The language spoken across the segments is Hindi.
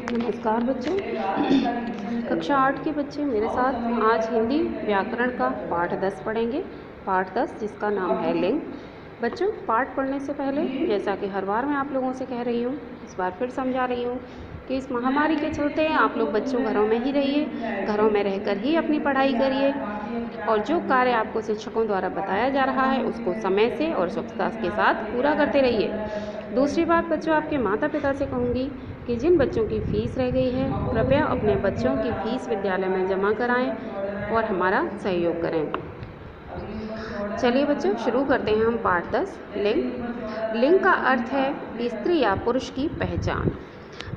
नमस्कार बच्चों। कक्षा 8 के बच्चे मेरे साथ आज हिंदी व्याकरण का पाठ 10 पढ़ेंगे। पाठ 10 जिसका नाम है लिंग। बच्चों, पाठ पढ़ने से पहले जैसा कि हर बार मैं आप लोगों से कह रही हूँ, इस बार फिर समझा रही हूँ कि इस महामारी के चलते आप लोग बच्चों घरों में ही रहिए, घरों में रहकर ही अपनी पढ़ाई करिए और जो कार्य आपको शिक्षकों द्वारा बताया जा रहा है उसको समय से और स्वच्छता के साथ पूरा करते रहिए। दूसरी बात बच्चों, आपके माता पिता से कहूँगी कि जिन बच्चों की फ़ीस रह गई है कृपया अपने बच्चों की फ़ीस विद्यालय में जमा कराएं और हमारा सहयोग करें। चलिए बच्चों, शुरू करते हैं हम पाठ 10 लिंग। लिंग का अर्थ है स्त्री या पुरुष की पहचान।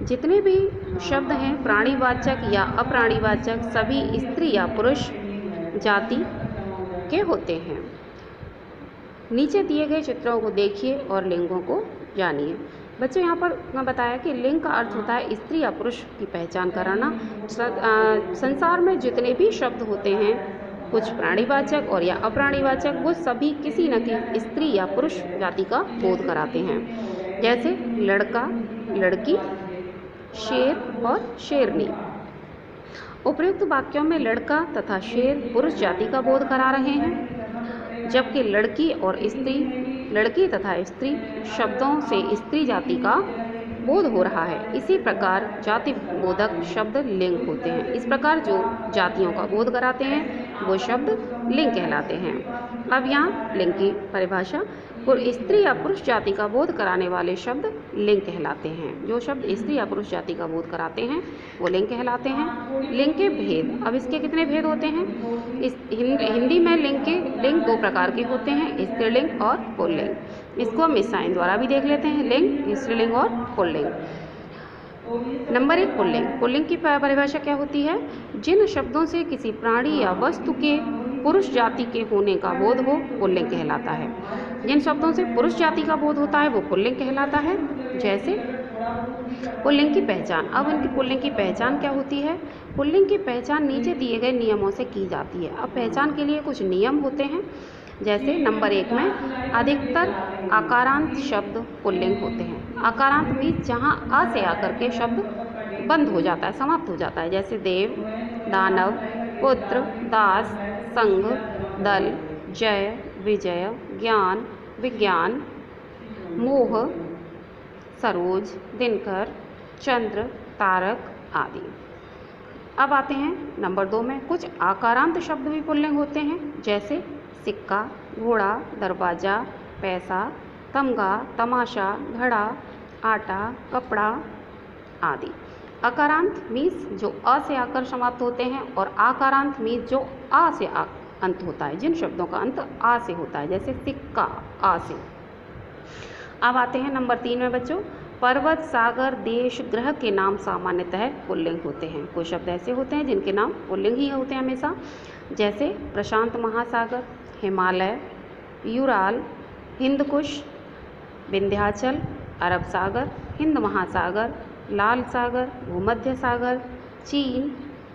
जितने भी शब्द हैं प्राणीवाचक या अप्राणीवाचक सभी स्त्री या पुरुष जाति के होते हैं। नीचे दिए गए चित्रों को देखिए और लिंगों को जानिए। बच्चों, यहाँ पर मैं बताया कि लिंग का अर्थ होता है स्त्री या पुरुष की पहचान कराना। संसार में जितने भी शब्द होते हैं, कुछ प्राणीवाचक और या अप्राणीवाचक, वो सभी किसी न किसी स्त्री या पुरुष जाति का बोध कराते हैं। जैसे लड़का, लड़की, शेर और शेरनी। उपयुक्त वाक्यों में लड़का तथा शेर पुरुष जाति का बोध करा रहे हैं, जबकि लड़की और स्त्री, लड़की तथा स्त्री शब्दों से स्त्री जाति का बोध हो रहा है। इसी प्रकार जाति बोधक शब्द लिंग होते हैं। इस प्रकार जो जातियों का बोध कराते हैं वो शब्द लिंग कहलाते हैं। अब यहाँ लिंग की परिभाषा, स्त्री या पुरुष जाति का बोध कराने वाले शब्द लिंग कहलाते हैं। जो शब्द स्त्री या पुरुष जाति का बोध कराते हैं वो लिंग कहलाते हैं। लिंग के भेद, अब इसके कितने भेद होते हैं? इस हिंदी में लिंग दो प्रकार के होते हैं, स्त्रीलिंग और पुल्लिंग। इसको हम इस साइन द्वारा भी देख लेते हैं, लिंग, स्त्रीलिंग और पुल्लिंग। Number 1, pulling. पुल्लिंग की परिभाषा क्या होती है? जिन शब्दों से किसी प्राणी या वस्तु के पुरुष जाति के होने का बोध हो पुल्लिंग कहलाता है। जिन शब्दों से पुरुष जाति का बोध होता है वो पुल्लिंग कहलाता है। जैसे पुल्लिंग की पहचान। अब इनकी पुल्लिंग की पहचान क्या होती है? पुल्लिंग की पहचान नीचे दिए गए नियमों से की जाती है। अब पहचान के लिए कुछ नियम होते हैं। जैसे नंबर 1 में अधिकतर आकारांत शब्द पुल्लिंग होते हैं। आकारांत मीन्स जहाँ आ से आकर के शब्द बंद हो जाता है, समाप्त हो जाता है। जैसे देव, दानव, पुत्र, दास, संघ, दल, जय, विजय, ज्ञान, विज्ञान, मोह, सरोज, दिनकर, चंद्र, तारक आदि। अब आते हैं नंबर 2 में। कुछ आकारांत शब्द भी पुल्लिंग होते हैं। जैसे सिक्का, घोड़ा, दरवाजा, पैसा, तमगा, तमाशा, घड़ा, आटा, कपड़ा आदि। अकारांत मीन्स जो अ से आकर समाप्त होते हैं और आकारांत मीन्स जो आ से अंत होता है। जिन शब्दों का अंत आ से होता है, जैसे सिक्का, आ से। अब आते हैं नंबर 3 में बच्चों। पर्वत, सागर, देश, ग्रह के नाम सामान्यतः पुल्लिंग होते हैं। कुछ शब्द ऐसे होते हैं जिनके नाम पुल्लिंग ही होते हैं हमेशा। जैसे प्रशांत महासागर, हिमालय, यूराल, हिंदकुश, विंध्याचल, अरब सागर, हिंद महासागर, लाल सागर, भूमध्य सागर, चीन,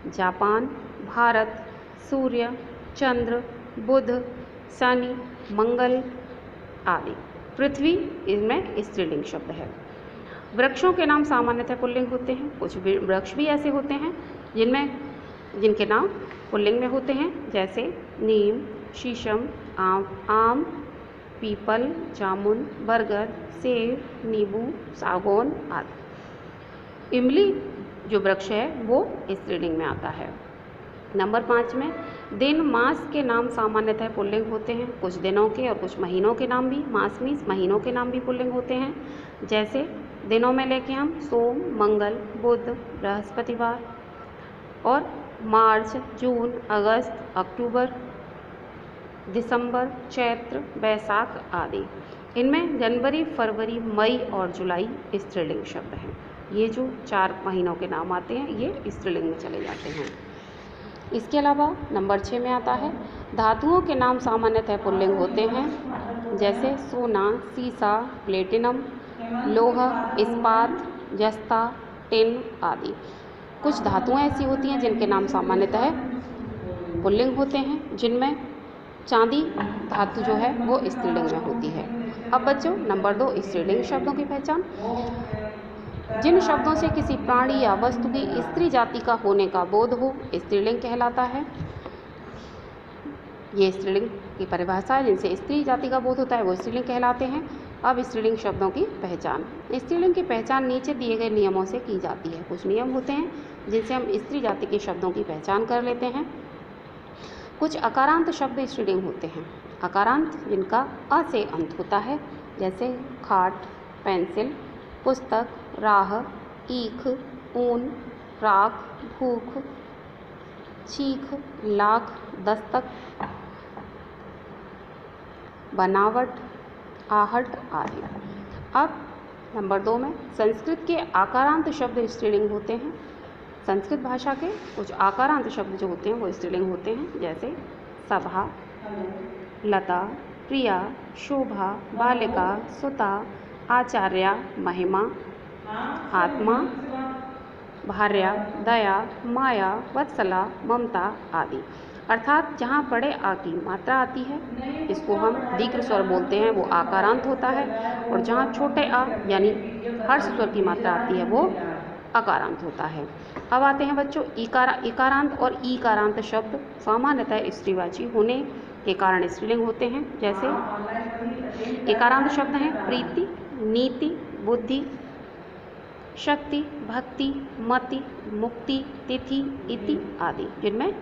जापान, भारत, सूर्य, चंद्र, बुध, शनि, मंगल आदि। पृथ्वी इनमें स्त्रीलिंग शब्द है। वृक्षों के नाम सामान्यतः पुल्लिंग होते हैं। कुछ वृक्ष भी ऐसे होते हैं जिनके नाम पुल्लिंग में होते हैं। जैसे नीम, शीशम, आम, पीपल, जामुन, बरगद, सेब, नींबू, सागौन आदि। इमली जो वृक्ष है वो स्त्रीलिंग में आता है। नंबर 5 में दिन, मास के नाम सामान्यतः पुल्लिंग होते हैं। कुछ दिनों के और कुछ महीनों के नाम भी, मास मीन्स महीनों के नाम भी पुल्लिंग होते हैं। जैसे दिनों में लेके हम सोम, मंगल, बुध, बृहस्पतिवार, और मार्च, जून, अगस्त, अक्टूबर, दिसंबर, चैत्र, बैसाख आदि। इनमें जनवरी, फरवरी, मई और जुलाई स्त्रीलिंग शब्द हैं। ये जो 4 महीनों के नाम आते हैं ये स्त्रीलिंग में चले जाते हैं। इसके अलावा नंबर 6 में आता है धातुओं के नाम सामान्यतः पुल्लिंग होते हैं। जैसे सोना, सीसा, प्लेटिनम, लोहा, इस्पात, जस्ता, टिन आदि। कुछ धातुएं ऐसी होती हैं जिनके नाम सामान्यतः पुल्लिंग होते हैं, जिनमें चांदी धातु जो है वो स्त्रीलिंग में होती है। अब बच्चों नंबर 2 स्त्रीलिंग शब्दों की पहचान। जिन शब्दों से किसी प्राणी या वस्तु की स्त्री जाति का होने का बोध हो स्त्रीलिंग कहलाता है। ये स्त्रीलिंग की परिभाषा है, जिनसे स्त्री जाति का बोध होता है वो स्त्रीलिंग कहलाते हैं। अब स्त्रीलिंग शब्दों की पहचान। स्त्रीलिंग की पहचान नीचे दिए गए नियमों से की जाती है। कुछ नियम होते हैं जिनसे हम स्त्री जाति के शब्दों की पहचान कर लेते हैं। कुछ अकारांत शब्द स्त्रीलिंग होते हैं। अकारांत जिनका अ से अंत होता है, जैसे खाट, पेंसिल, पुस्तक, राह, ईख, ऊन, राख, भूख, चीख, लाख, दस्तक, बनावट, आहट आदि। अब नंबर 2 में संस्कृत के आकारांत शब्द स्त्रीलिंग होते हैं। संस्कृत भाषा के कुछ आकारांत शब्द जो होते हैं वो स्त्रीलिंग होते हैं, जैसे सभा, लता, प्रिया, शोभा, बालिका, सुता, आचार्या, महिमा, आत्मा, भार्या, दया, माया, वत्सला, ममता आदि। अर्थात जहाँ बड़े आ की मात्रा आती है इसको हम दीर्घ स्वर बोलते हैं, वो आकारांत होता है, और जहाँ छोटे आ यानी हर्ष स्वर की मात्रा आती है वो अकारांत होता है। अब आते हैं बच्चों इकारांत और ईकारांत शब्द सामान्यतः स्त्रीवाची होने के कारण स्त्रीलिंग होते हैं। जैसे इकारांत शब्द हैं प्रीति, नीति, बुद्धि, शक्ति, भक्ति, मति, मुक्ति, तिथि, इति आदि, जिनमें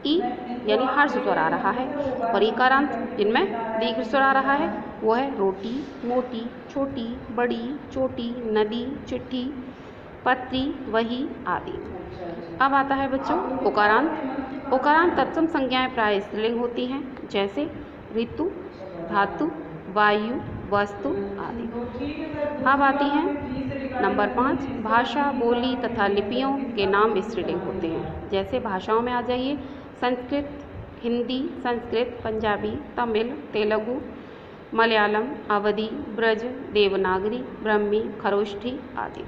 ई यानी हर्ष स्वर आ रहा है, और इकारांत जिनमें दीर्घ स्वर आ रहा है वो है रोटी, मोटी, छोटी, बड़ी, चोटी, नदी, चिट्ठी, पत्री, वही आदि। अब आता है बच्चों उकारांत। उकारांत तत्सम संज्ञाएं प्राय स्त्रीलिंग होती हैं, जैसे ऋतु, धातु, वायु, वस्तु आदि। अब आती हैं नंबर 5 भाषा, बोली तथा लिपियों के नाम स्त्रीलिंग होते हैं। जैसे भाषाओं में आ जाइए संस्कृत, हिंदी, संस्कृत, पंजाबी, तमिल, तेलुगु, मलयालम, अवधी, ब्रज, देवनागरी, ब्रह्मी, खरोष्ठी आदि।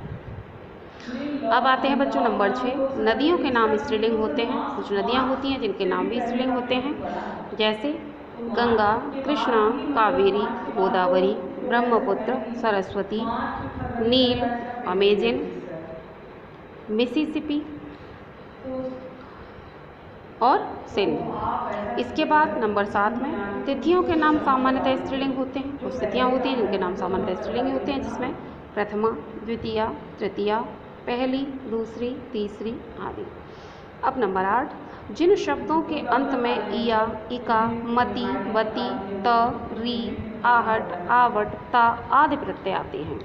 अब आते हैं बच्चों नंबर 6 नदियों के नाम स्त्रीलिंग होते हैं। कुछ नदियाँ होती हैं जिनके नाम भी स्त्रीलिंग होते हैं, जैसे गंगा, कृष्णा, कावेरी, गोदावरी, ब्रह्मपुत्र, सरस्वती, नील, अमेजन, मिसिसिपी और सिंध। इसके बाद नंबर 7 में तिथियों के नाम सामान्यतः स्त्रीलिंग होते हैं। कुछ तिथियाँ होती हैं जिनके नाम सामान्यतः स्त्रीलिंग होते हैं, जिसमें प्रथमा, द्वितीया, तृतीया, पहली, दूसरी, तीसरी आदि। अब नंबर 8 जिन शब्दों के अंत में इया, इका, मति, वति, त, री, आहट, आवट, ता आदि प्रत्यय आते हैं।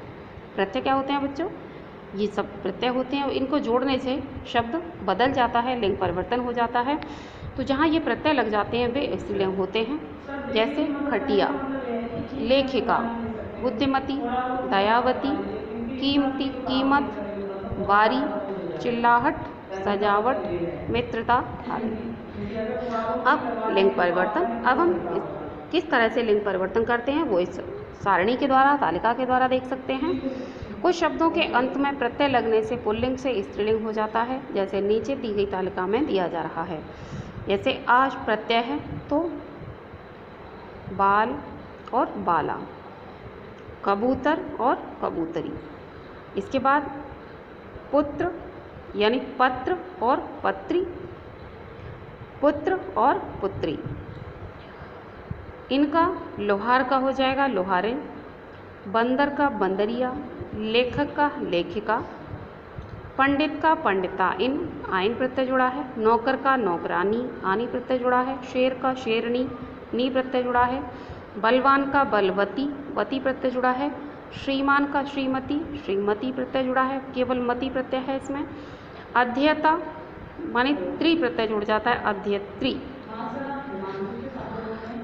प्रत्यय क्या होते हैं बच्चों? ये सब प्रत्यय होते हैं, इनको जोड़ने से शब्द बदल जाता है, लिंग परिवर्तन हो जाता है। तो जहाँ ये प्रत्यय लग जाते हैं वे स्त्रीलिंग होते हैं, जैसे खटिया, लेखिका, बुद्धिमती, दयावती, कीमती, कीमत, वारी, चिल्लाहट, सजावट, मित्रता आदि। अब लिंग परिवर्तन। अब हम किस तरह से लिंग परिवर्तन करते हैं वो इस सारणी के द्वारा, तालिका के द्वारा देख सकते हैं। कुछ शब्दों के अंत में प्रत्यय लगने से पुल्लिंग से स्त्रीलिंग हो जाता है, जैसे नीचे दी गई तालिका में दिया जा रहा है। जैसे आज प्रत्यय है तो बाल और बाला, कबूतर और कबूतरी। इसके बाद पुत्र यानी पत्र और पत्री, पुत्र और पुत्री। इनका लोहार का हो जाएगा लोहारिन, बंदर का बंदरिया, लेखक का लेखिका, पंडित का पंडिताइन, आइन प्रत्यय जुड़ा है, नौकर का नौकरानी, आनी प्रत्यय जुड़ा है, शेर का शेरनी, नी प्रत्यय जुड़ा है, बलवान का बलवती, वती प्रत्यय जुड़ा है, श्रीमान का श्रीमती, श्रीमती प्रत्यय जुड़ा है, केवल मती प्रत्यय है इसमें। अध्येता माने त्रि प्रत्यय जुड़ जाता है, अध्येत्री।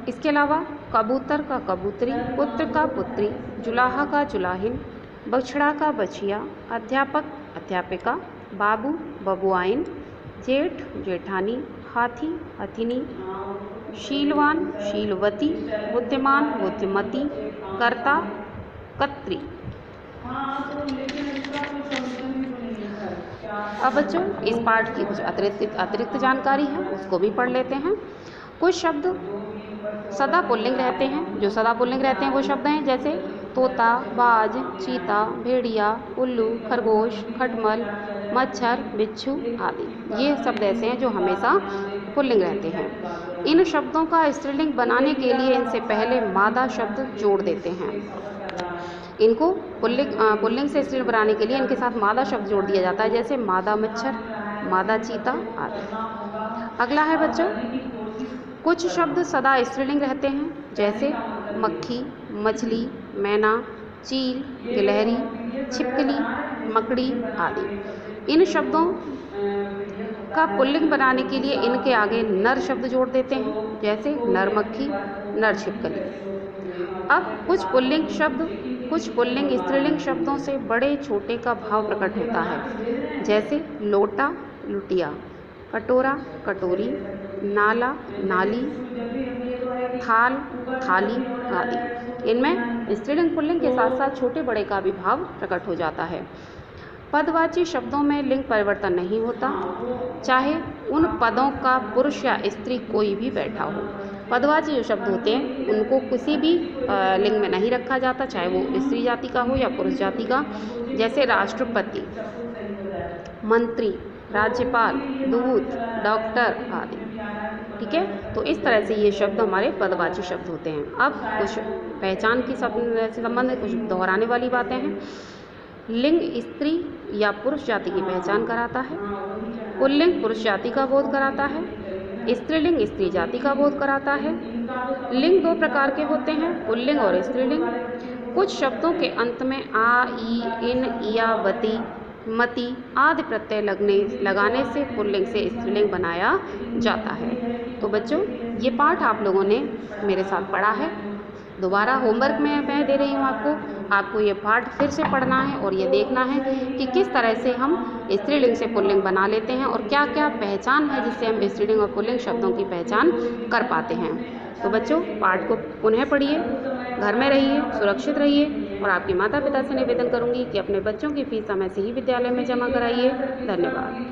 इसके अलावा कबूतर का कबूतरी, पुत्र का पुत्री, जुलाहा का जुलाहिन, बछड़ा का बछिया, अध्यापक अध्यापिका, बाबू बबुआइन, जेठ जेठानी, हाथी हथिनी, शीलवान शीलवती, बुद्धिमान बुद्धिमती, कर्ता कत्री। अब बच्चों इस पाठ की कुछ अतिरिक्त जानकारी है, उसको भी पढ़ लेते हैं। कुछ शब्द सदा पुल्लिंग रहते हैं। जो सदा पुल्लिंग रहते हैं वो शब्द हैं जैसे तोता, बाज, चीता, भेड़िया, उल्लू, खरगोश, खटमल, मच्छर, बिच्छू आदि। ये शब्द ऐसे हैं जो हमेशा पुल्लिंग रहते हैं। इन शब्दों का स्त्रीलिंग बनाने के लिए इनसे पहले मादा शब्द जोड़ देते हैं। इनको पुल्लिंग से स्त्रीलिंग बनाने के लिए इनके साथ मादा शब्द जोड़ दिया जाता है, जैसे मादा मच्छर, मादा चीता आदि। अगला है बच्चों, कुछ शब्द सदा स्त्रीलिंग रहते हैं, जैसे मक्खी, मछली, मैना, चील, गिलहरी, छिपकली, मकड़ी आदि। इन शब्दों का पुल्लिंग बनाने के लिए इनके आगे नर शब्द जोड़ देते हैं, जैसे नर मक्खी, नर छिपकली। अब कुछ पुल्लिंग स्त्रीलिंग शब्दों से बड़े छोटे का भाव प्रकट होता है, जैसे लोटा, लुटिया, कटोरा, कटोरी, नाला, नाली, थाल, थाली आदि। इनमें स्त्रीलिंग पुल्लिंग के साथ साथ छोटे बड़े का भी भाव प्रकट हो जाता है। पदवाची शब्दों में लिंग परिवर्तन नहीं होता, चाहे उन पदों का पुरुष या स्त्री कोई भी बैठा हो। पदवाची जो शब्द होते हैं उनको किसी भी लिंग में नहीं रखा जाता, चाहे वो स्त्री जाति का हो या पुरुष जाति का, जैसे राष्ट्रपति, मंत्री, राज्यपाल, दूत, डॉक्टर आदि। ठीक है, तो इस तरह से ये शब्द हमारे पदवाची शब्द होते हैं। अब कुछ पहचान की संबंधित कुछ दोहराने वाली बातें हैं। लिंग स्त्री या पुरुष जाति की पहचान कराता है। पुल्लिंग पुरुष जाति का बोध कराता है। स्त्रीलिंग स्त्री जाति का बोध कराता है। लिंग दो प्रकार के होते हैं, पुल्लिंग और स्त्रीलिंग। कुछ शब्दों के अंत में आ, ई, इन, इया, वती, मति आदि प्रत्यय लगाने से पुल्लिंग से स्त्रीलिंग बनाया जाता है। तो बच्चों, ये पाठ आप लोगों ने मेरे साथ पढ़ा है। दोबारा होमवर्क में मैं दे रही हूँ आपको ये पाठ फिर से पढ़ना है और ये देखना है कि किस तरह से हम स्त्रीलिंग से पुल्लिंग बना लेते हैं और क्या क्या पहचान है जिससे हम स्त्रीलिंग और पुल्लिंग शब्दों की पहचान कर पाते हैं। तो बच्चों, पाठ को पुनः पढ़िए, घर में रहिए, सुरक्षित रहिए और आपके माता पिता से निवेदन करूँगी कि अपने बच्चों की फीस समय से ही विद्यालय में जमा कराइए। धन्यवाद।